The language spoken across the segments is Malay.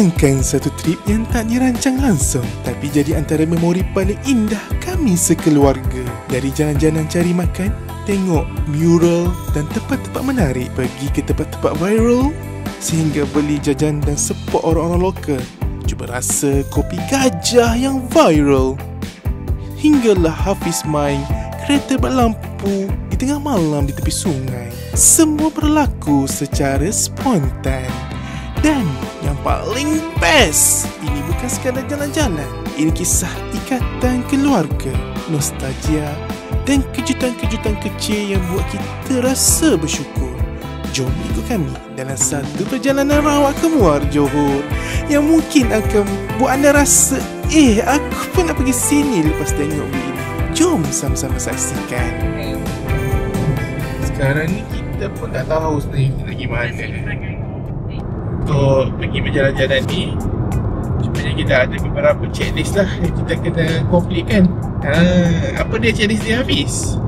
Bayangkan satu trip yang tak dirancang langsung, tapi jadi antara memori paling indah kami sekeluarga. Dari jalan-jalan cari makan, tengok mural dan tempat-tempat menarik, pergi ke tempat-tempat viral, sehingga beli jajan dan support orang-orang lokal. Cuba rasa kopi gajah yang viral. Hinggalah Hafiz main kereta berlampu di tengah malam di tepi sungai. Semua berlaku secara spontan. Dan yang paling best, ini bukan sekadar jalan-jalan. Ini kisah ikatan keluarga, nostalgia dan kejutan-kejutan kecil yang buat kita rasa bersyukur. Jom ikut kami dalam satu perjalanan rawak ke Muar Johor yang mungkin akan buat anda rasa, aku pun nak pergi sini lepas tengok video ini. Jom sama-sama saksikan. Sekarang ni kita pun tak tahu sebenarnya kita pergi mana. Untuk pergi berjalan-jalan ni, sebenarnya kita ada beberapa checklist lah yang kita kena complete kan. Apa dia checklist dia, Hafiz?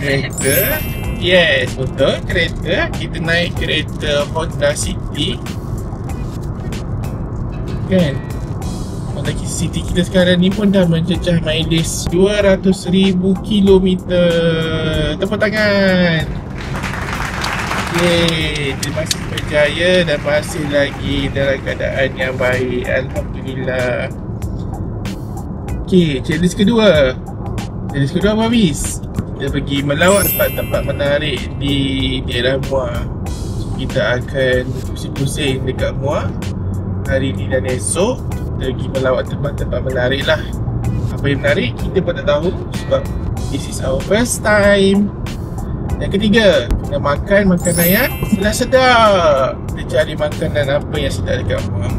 Kereta. Yes, betul, kereta. Kita naik kereta Honda City kan. Honda City kita sekarang ni pun dah mencecah mileage 200,000 kilometer. Tepuk tangan. Yeay, terima kasih berjaya dan masih lagi dalam keadaan yang baik, alhamdulillah. Okey, challenge kedua. Challenge kedua apa, Hafiz? Kita pergi melawat tempat-tempat menarik di daerah Muar. Kita akan pusing-pusing dekat Muar hari ni dan esok. Kita pergi melawat tempat-tempat menarik lah. Apa yang menarik kita pun tak tahu sebab this is our first time. Yang ketiga, kena makan makanan yang sedap-sedap. Kita cari makanan apa yang sedap dekat Muar.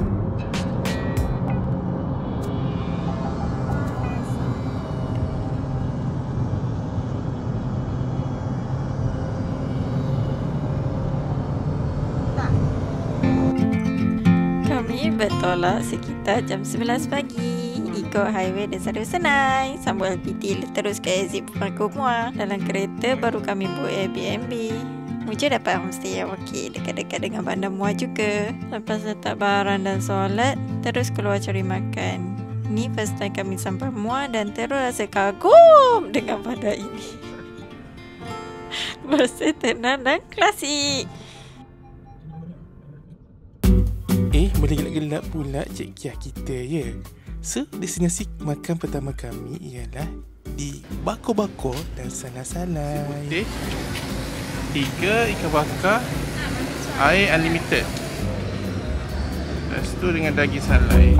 Bertolak sekitar jam 11 pagi, ikut highway Desa Senai, sambung LPT terus ke exit Pemangku Muar. Dalam kereta baru kami book Airbnb. Muja dapat homestay yang okey, dekat-dekat dengan bandar Muar juga. Lepas letak barang dan solat, terus keluar cari makan. Ni first time kami sampai Muar dan terus rasa kagum dengan bandar ini. Bersih, tenang dan klasik. Boleh gelap-gelap pula cik Kiah kita ya. So, destinasi makan pertama kami ialah di Bako-Bako dan Salai-Salai. Putih, 3 ikan bakar, air unlimited. Lepas tu dengan daging salai.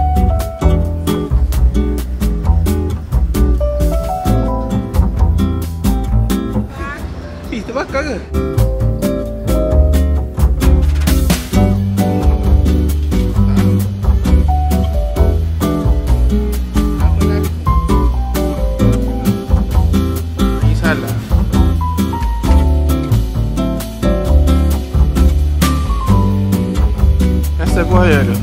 Terbakar ke? Buaya tu.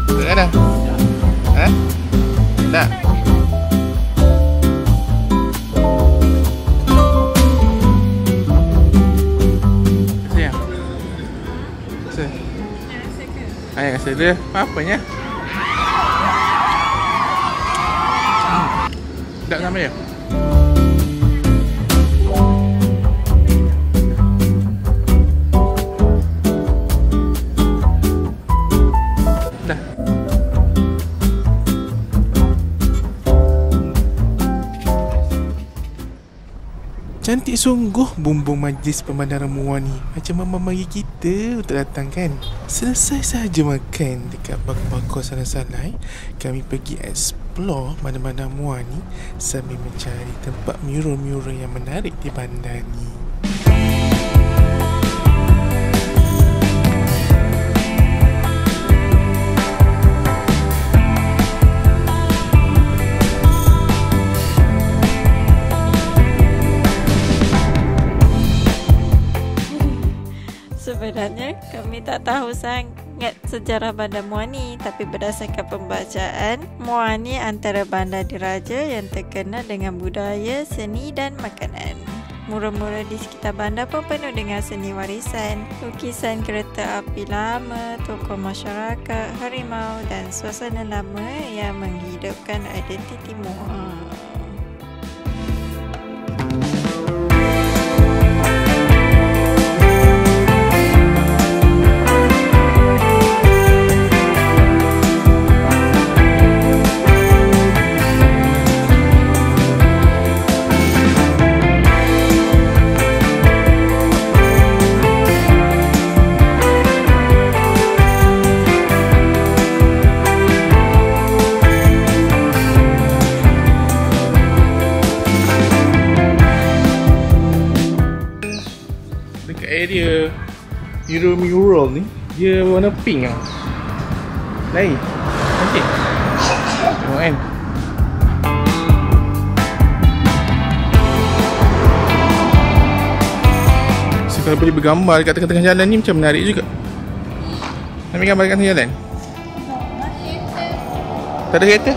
Tak ada? Tak. Kasih ya? Kasih. Ayah kasih dia. Apa-apanya? Tak sama ya? Cantik sungguh bumbung majlis pemandangan Muar ni. Macam mama mari kita untuk datang kan. Selesai sahaja makan dekat Bako-Bako Salai-Salai, kami pergi explore mana-mana Muar ni sambil mencari tempat mural-mural yang menarik di bandar ni. Sebenarnya kami tak tahu ingat sejarah bandar Muar ni, tapi berdasarkan pembacaan, Muar ni antara bandar diraja yang terkenal dengan budaya, seni dan makanan. Mura-mura di sekitar bandar pun penuh dengan seni warisan, lukisan kereta api lama, tokoh masyarakat, harimau dan suasana lama yang menghidupkan identiti Muar. Area mural ni dia warna pink tau. Lain. Cantik. Tengok kan. So kalau boleh bergambar dekat tengah-tengah jalan ni macam menarik juga. Ambil gambar dekat tengah jalan. Tak ada kereta?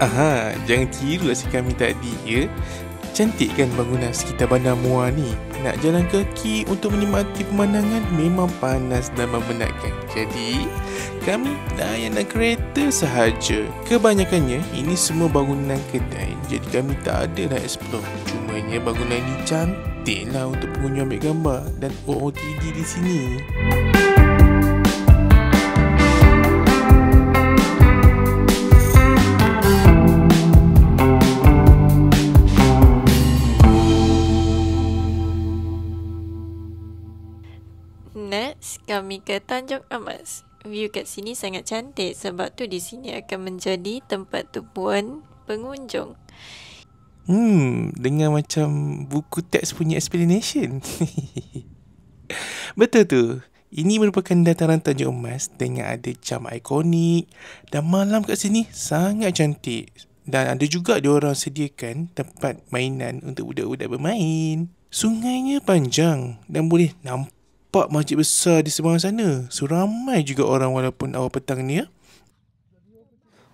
Aha, jangan tiru aksi kami tadi ya. Cantik kan bangunan sekitar bandar Muar ni. Nak jalan kaki untuk menikmati pemandangan memang panas dan membenatkan. Jadi, kami layan kereta sahaja. Kebanyakannya ini semua bangunan kedai. Jadi kami tak ada nak explore. Cumanya bangunan ni cantik lah untuk pengunjung ambil gambar dan OOTD di sini. Next, kami ke Tanjung Emas. View kat sini sangat cantik sebab tu di sini akan menjadi tempat tumpuan pengunjung. Dengan macam buku teks punya explanation. Betul tu. Ini merupakan dataran Tanjung Emas dengan ada jam ikonik dan malam kat sini sangat cantik. Dan ada juga diorang sediakan tempat mainan untuk budak-budak bermain. Sungainya panjang dan boleh nampak masjid besar di seberang sana. So ramai juga orang walaupun awal petang ni ya.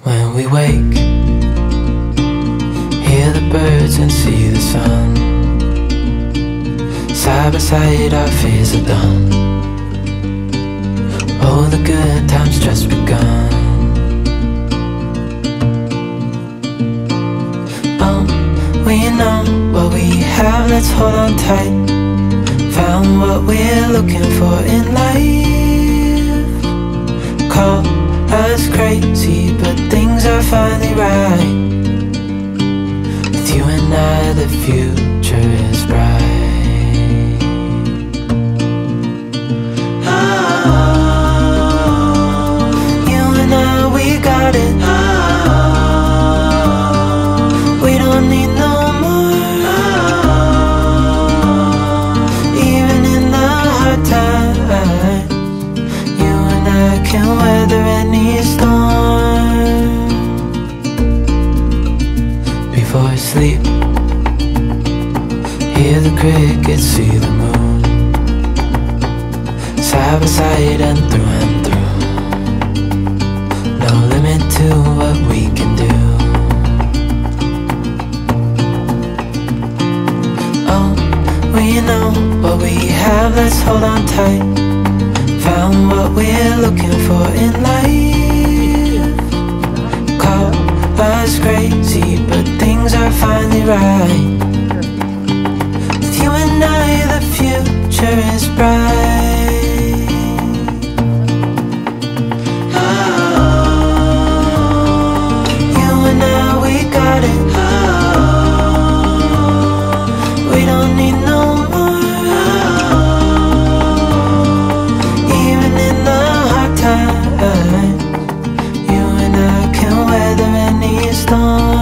When we wake, hear the birds and see the sun. Side by side our fears are done. Oh, the good times just begun. We know what we have, let's hold on tight. Found what we're looking for in life. Call us crazy, but things are finally right. With you and I, the future is bright. Oh, you and I, we got it. We don't need no more. Even in the hard times, you and I can weather any storm. Before I sleep, hear the crickets, see the moon. Side by side and through. No limit to what we can do. We know what we have, let's hold on tight. Found what we're looking for in life. Call us crazy, but things are finally right. With you and I, the future is bright. Oh, you and I, we got it. We don't need no more. Even in the hard times, you and I can weather any storm.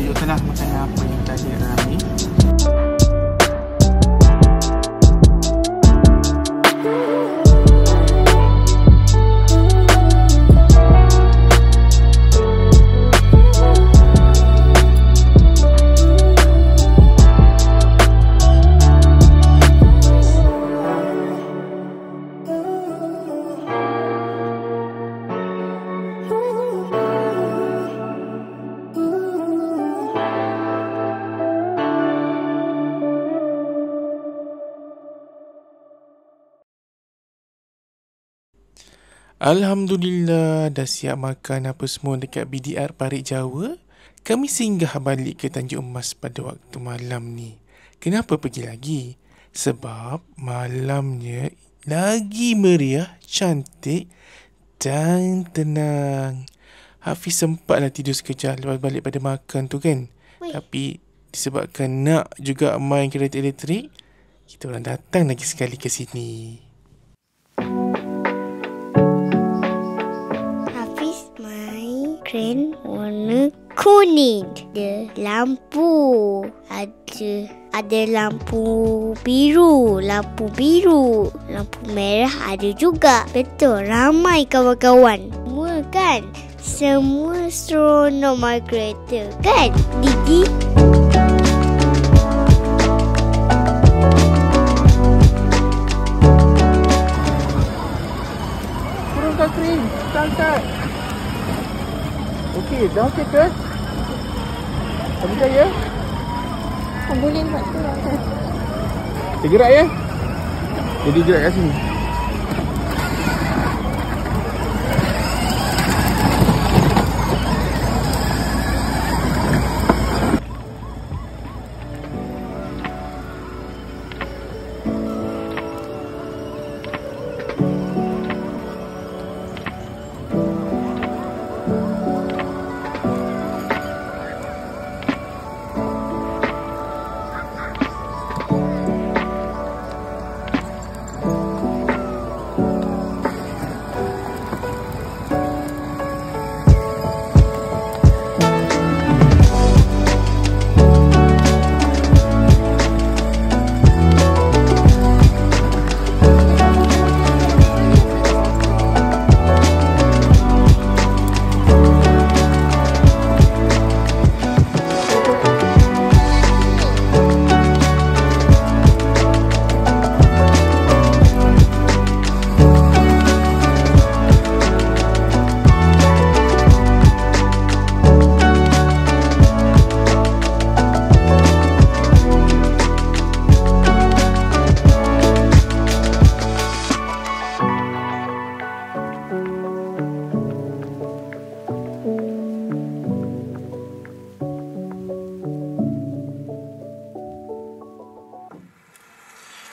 tunjukkanlah makanan apa yang kita ada dalam ni. Alhamdulillah, dah siap makan apa semua dekat BDR Parit Jawa. Kami singgah balik ke Tanjung Emas pada waktu malam ni. Kenapa pergi lagi? Sebab malamnya lagi meriah, cantik dan tenang. Hafiz sempatlah tidur sekejap lepas balik pada makan tu kan. Tapi disebabkan nak juga main kereta elektrik, kita orang datang lagi sekali ke sini. Kren warna kuning. Ada lampu. Ada lampu biru. Lampu merah ada juga. Betul, ramai kawan-kawan. Semua kan? Semua seronok main kereta kan, Didi? Turunkan krim, angkat. Okey, dah okey ke? Dah berjaya? Boleh buat tu lah. Dia gerak ya? Jadi gerak kat sini.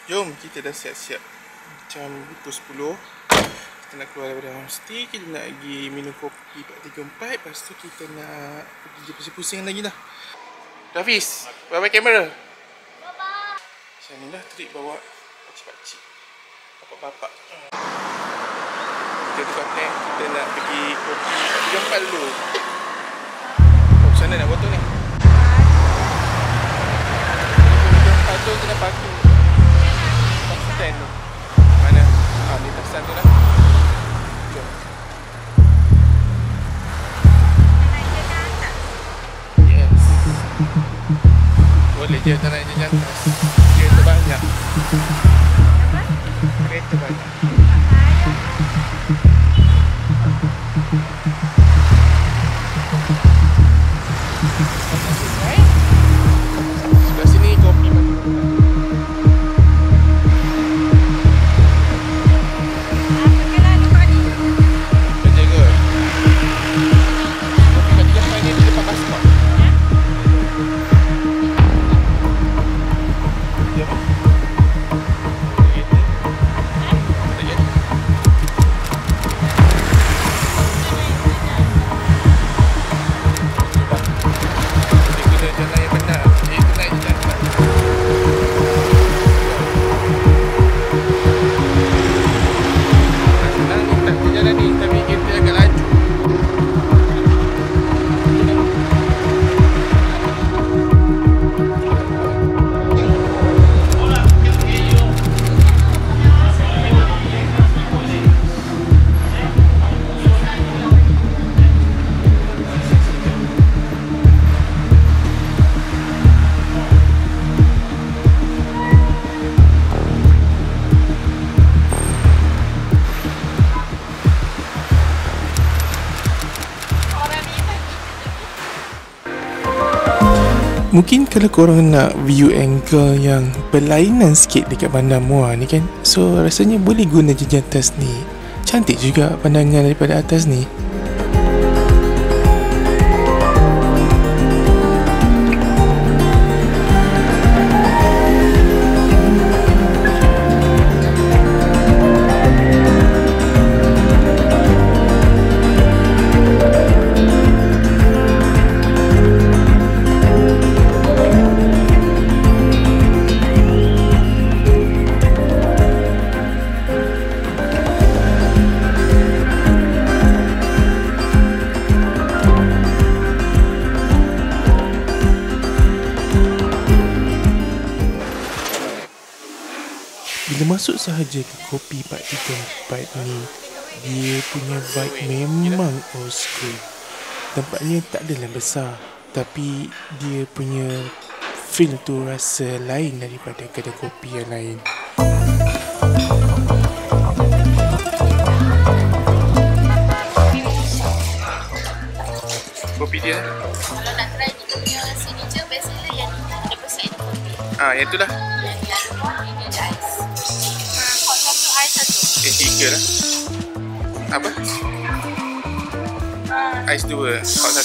Jom, kita dah siap-siap. Macam pukul 10 kita nak keluar daripada homestay. Kita nak pergi minum kopi 434. Lepas tu kita nak pergi pusing-pusing lagi lah. Hafiz, bye-bye kamera. Bye-bye. Macam ni lah trip bawa pakcik-pakcik, bapak-bapak. Kita tukar plan. Kita nak pergi kopi 434 dulu. Macam mana nak botol ni? 434 tu kena parking. Stand tu. Mana? Ni pesan tu lah. Jom. Yes. Boleh je tak nak jantas. Kereta banyak. Kereta banyak. Sebelah sini kopi mana? Mungkin kalau korang nak view angle yang berlainan sikit dekat Bandar Muar ni kan, so rasanya boleh guna je atas ni. Cantik juga pandangan daripada atas ni. Bila masuk sahaja ke kopi Pak 34 ni, dia punya vibe memang old school. Tempatnya tak adalah besar, tapi dia punya feel tu rasa lain daripada kedai kopi yang lain. Kopi dia? Kalau nak try kita punya signature, biasanya yang ni ada pesan kopi. Yang tu lah. Yang di ada pun ini ada ais. Hot satu, ais satu. 3 lah. Apa? Ais 2, hot 1.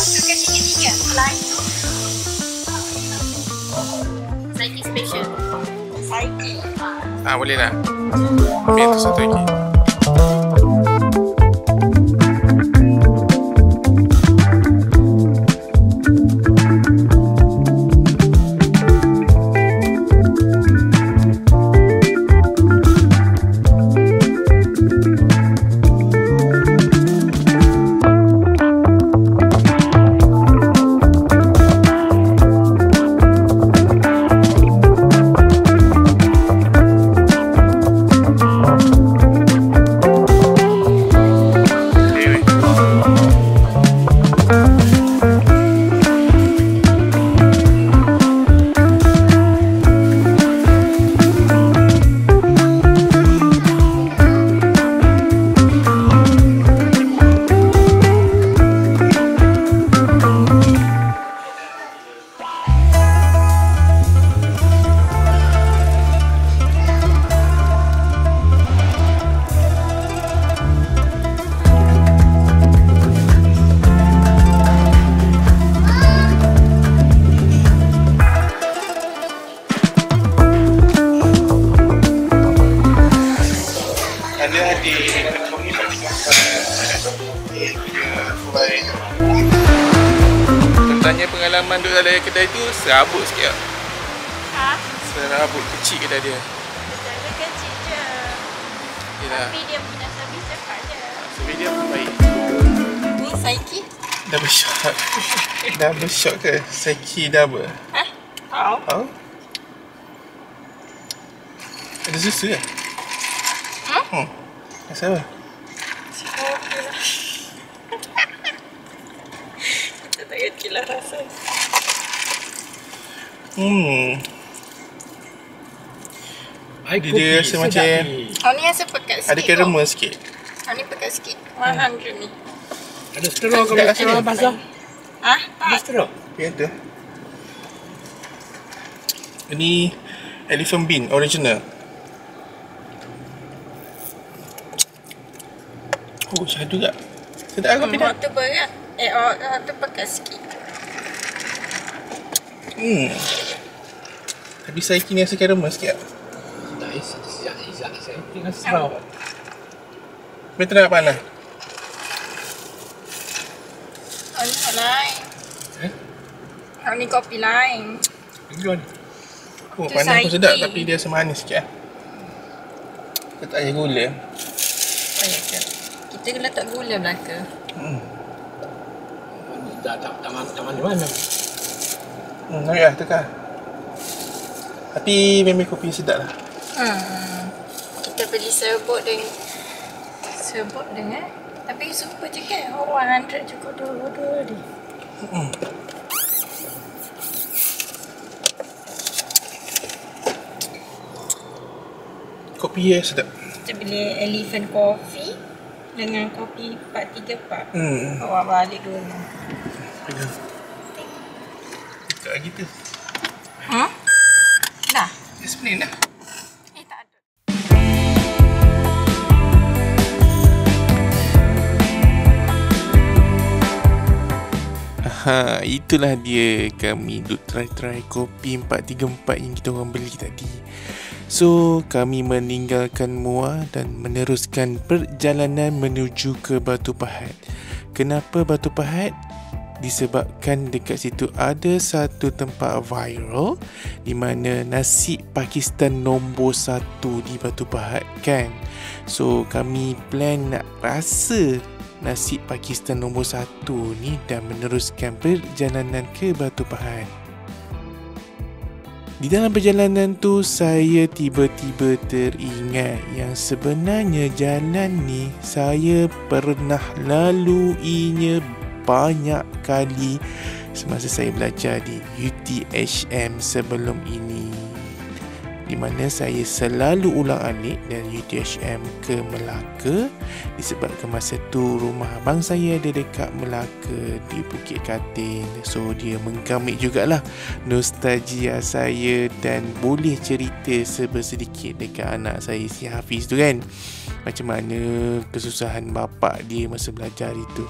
Suka 3-3. Lain tu. Saiki special. Saiki. Boleh lah. Biar tu satu lagi. Tanya pengalaman duduk dalam kedai tu, serabut sikit tak? Serabut, kecil kedai dia. Kedai kecil je. Yelah. Tapi dia punya servis cepat je. Servis dia pun baik. Ni Saiki? Double shot. Double shot ke? Saiki double. Tahu. Ada susu ke? Rasa apa? Kita tak kerti lah rasa. Dia rasa macam Oh ni rasa pekat sikit. ada caramel sikit. Ni pekat sikit. 100 ni. Ada straw ke straw basah? Ada straw? Ya ada. Ini elephant bean original. Oh, syahdu tak? Sedap kopi dah. Tu berat. Tu pekat sikit. Tapi Saiki ni rasa caramel sikit tak? Tak, izak. Saya tengah straw. Betul tak panas? Ni lain. Ni kopi lain. Jual. Oh, Tu panas pun Saiki. sedap tapi dia rasa manis sikit lah. Dia tak payah gula. Kita letak gula belaka. Tak mana-mana. Naik lah, tekan. Tapi memang kopi sedap lah. Kita beli serbuk dengan tapi super je kan. 100 cukup dua-dua ni. Kopi dia sedap. Kita beli elephant coffee dengan kopi 434. Hmm. Bawa balik dulu. Pegang. kat kita. Dah? Explain dah. Tak ada. Itulah dia, kami duk try kopi 434 yang kita orang beli tadi. So, kami meninggalkan Muar dan meneruskan perjalanan menuju ke Batu Pahat. Kenapa Batu Pahat? Disebabkan dekat situ ada satu tempat viral di mana nasi Pakistan nombor 1 di Batu Pahat kan. So, kami plan nak rasa nasi Pakistan nombor 1 ni dan meneruskan perjalanan ke Batu Pahat. Di dalam perjalanan tu, saya tiba-tiba teringat yang sebenarnya jalan ni saya pernah laluinya banyak kali semasa saya belajar di UTHM sebelum ini, di mana saya selalu ulang-alik dari UTHM ke Melaka disebabkan masa tu rumah abang saya ada dekat Melaka di Bukit Katin. So dia menggamit jugalah nostalgia saya dan boleh cerita sedikit dekat anak saya si Hafiz tu kan, macam mana kesusahan bapak dia masa belajar itu.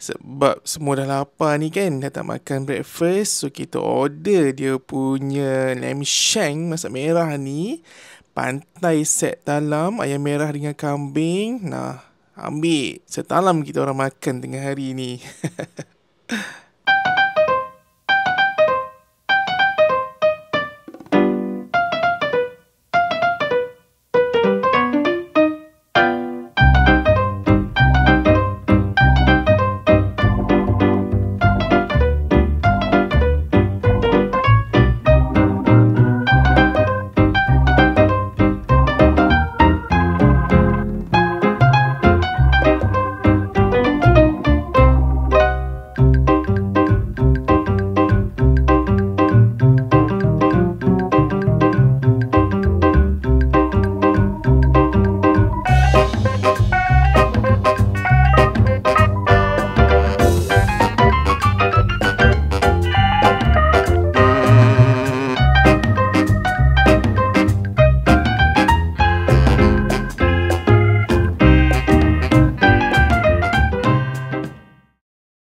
Sebab semua dah lapar ni kan, dah tak makan breakfast. So kita order dia punya lamb shank masak merah ni, pantai set talam, ayam merah dengan kambing. Nah, ambil setalam kita orang makan tengah hari ni.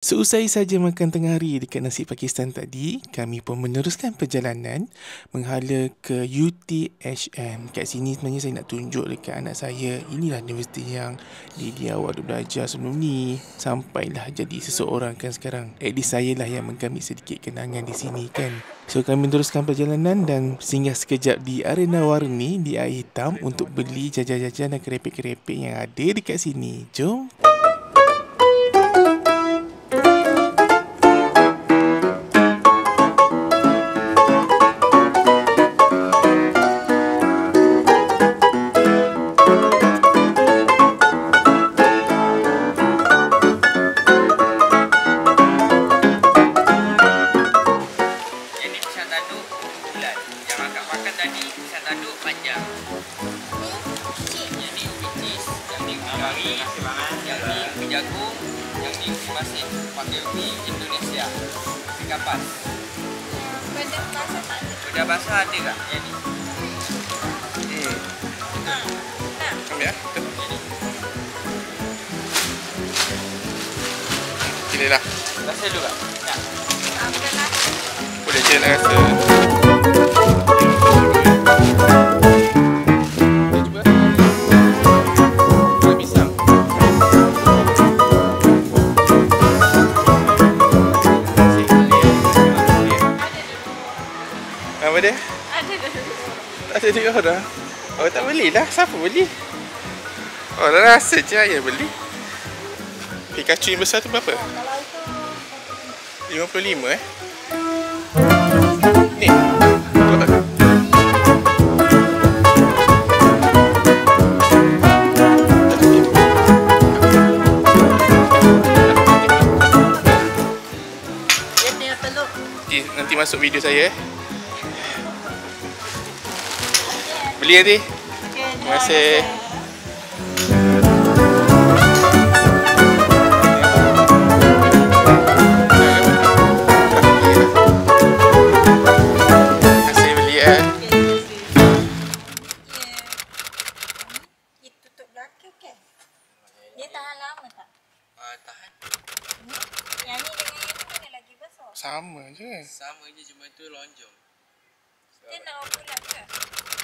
Seusai saja makan tengah hari dekat nasi Pakistan tadi, kami pun meneruskan perjalanan menghala ke UTHM. Kat sini sebenarnya saya nak tunjuk dekat anak saya, inilah universiti yang dia awak belajar sebelum ni. Sampailah jadi seseorang kan sekarang. At least saya lah yang menggamit sedikit kenangan di sini kan. So kami meneruskan perjalanan dan singgah sekejap di Arena Warni di Air Hitam untuk beli jajan-jajan dan kerepek-kerepek yang ada dekat sini. Jom. Udah basah ada tak? Yang ni. Ambil ya. Sini lah. Rasa dulu tak? Tak. Boleh je nak rasa. Apa dia? Ada dah. Tak ada juga dah. Oh tak belilah. Siapa beli? Oh dah rasa je ayah beli. Pikachu yang besar tu berapa? 55 Ni. Berapa? nanti masuk video saya. Beli nanti. Terima kasih. Sama je, cuma tu lonjong. Dia nak bulat ke?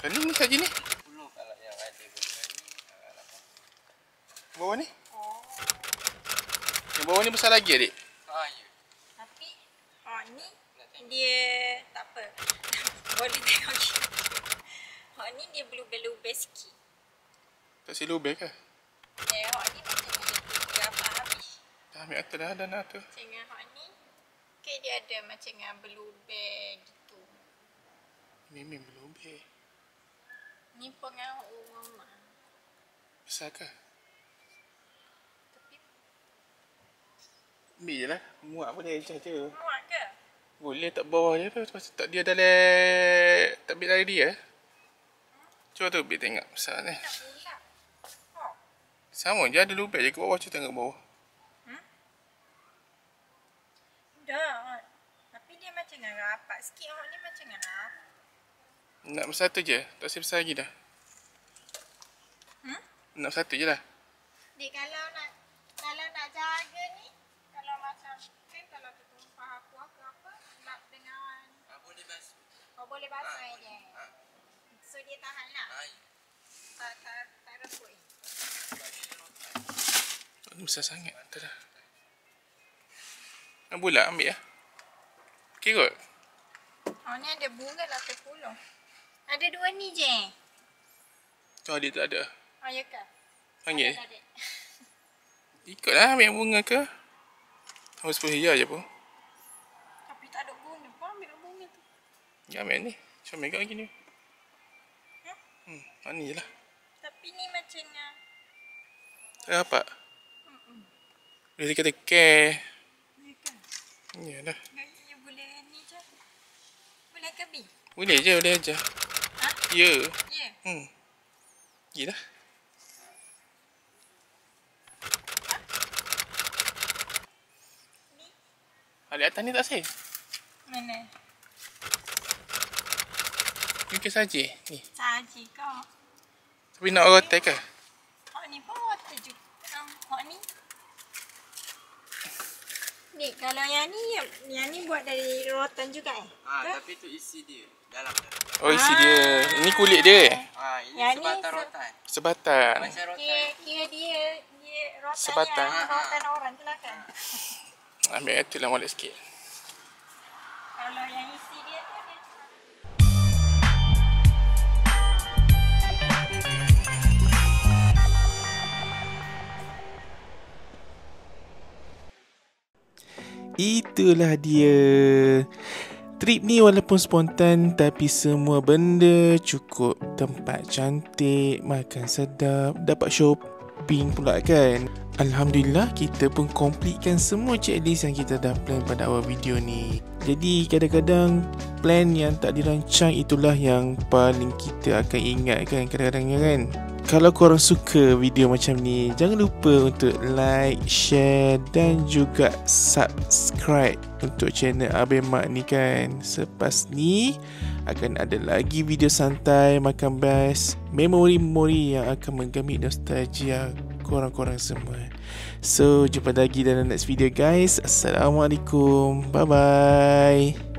Kali ni saja ni. 10 kalau yang ada bunga ni. Bawah ni? Yang bawah ni besar lagi adik? Ya. Tapi ni dia tak apa. Boleh tengok kita. Ni dia berlubang-lubang sikit. Tak silur beg ke? Ni macam dia dapat habis. Dah ambil atas dah, dah nak tu. Tengok ni. Okay, dia ada macam berlubang gitu. Memang berlubang. Ni pengaruh mama. Besar ke? Tapi ambil je lah. Muat pun dia ejah je. muat ke? Boleh tak bawah je tu. Lepas tu tak dia dalam. Tak ambil dari dia. Cuba tu ambil tengok. Besar ni. Tak bulat. Sama je ada lubang je ke bawah. Cuba tengok bawah. Dah. Tapi dia macam rapat sikit. Ni macam rapat. Nak besar tu je. Tak usah besar lagi dah. Nak besar tu je lah. Dik, kalau nak jaga ni, kalau macam kan kalau tertumpah aqua ke apa, lap dengan Boleh basuh. boleh basah dia. So dia tahan lah. Tak rebut. Ini besar sangat. Tak dah. Nak bulat ambil lah. Okey kot. Ni ada bunga lah 10. Ada 2 ni je. Tu adik tak ada. Ya ke? Panggil. Tak ada. Ikutlah ambil yang bunga ke. Harus 10 hijau je pun. Tapi tak ada bunga pun. Ambil bunga tu. Ya ambil ni. Macam ambil kat lagi ni. Ni je lah. Tapi ni macam Tak dapat. Boleh teka-teka. Ya ke? Ya dah. Ya boleh ni je. Boleh ke B? Boleh je, boleh aja. Ha? Ya. Ya. Yelah. Ni? Alik atas ni tak sih? Mana? Ni ke saja ni. Saji kau. Tapi nak rotai ke? Ni pun water juga. Ni. Dik, kalau yang ni buat dari rotan juga Tapi tu isi dia dalam dah. Oh isi dia. Ini kulit dia. Ini Yang ni sebatang rotan. Sebatan. Macam rotan. Kira dia rotan Sebatang. yang rotan orang tu lah kan. Ambil tu lah molek sikit. Kalau yang isi dia tu dia Itulah dia. Trip ni walaupun spontan tapi semua benda cukup. Tempat cantik, makan sedap, dapat shopping pula kan. Alhamdulillah kita pun completekan semua checklist yang kita dah plan pada awal video ni. Jadi kadang-kadang plan yang tak dirancang itulah yang paling kita akan ingat kan kadang-kadangnya kan. Kalau korang suka video macam ni, jangan lupa untuk like, share dan juga subscribe untuk channel Abang Mak ni kan. Selepas ni akan ada lagi video santai, makan best, memori-memori yang akan menggamit nostalgia korang-korang semua. So, jumpa lagi dalam next video guys. Assalamualaikum. Bye-bye.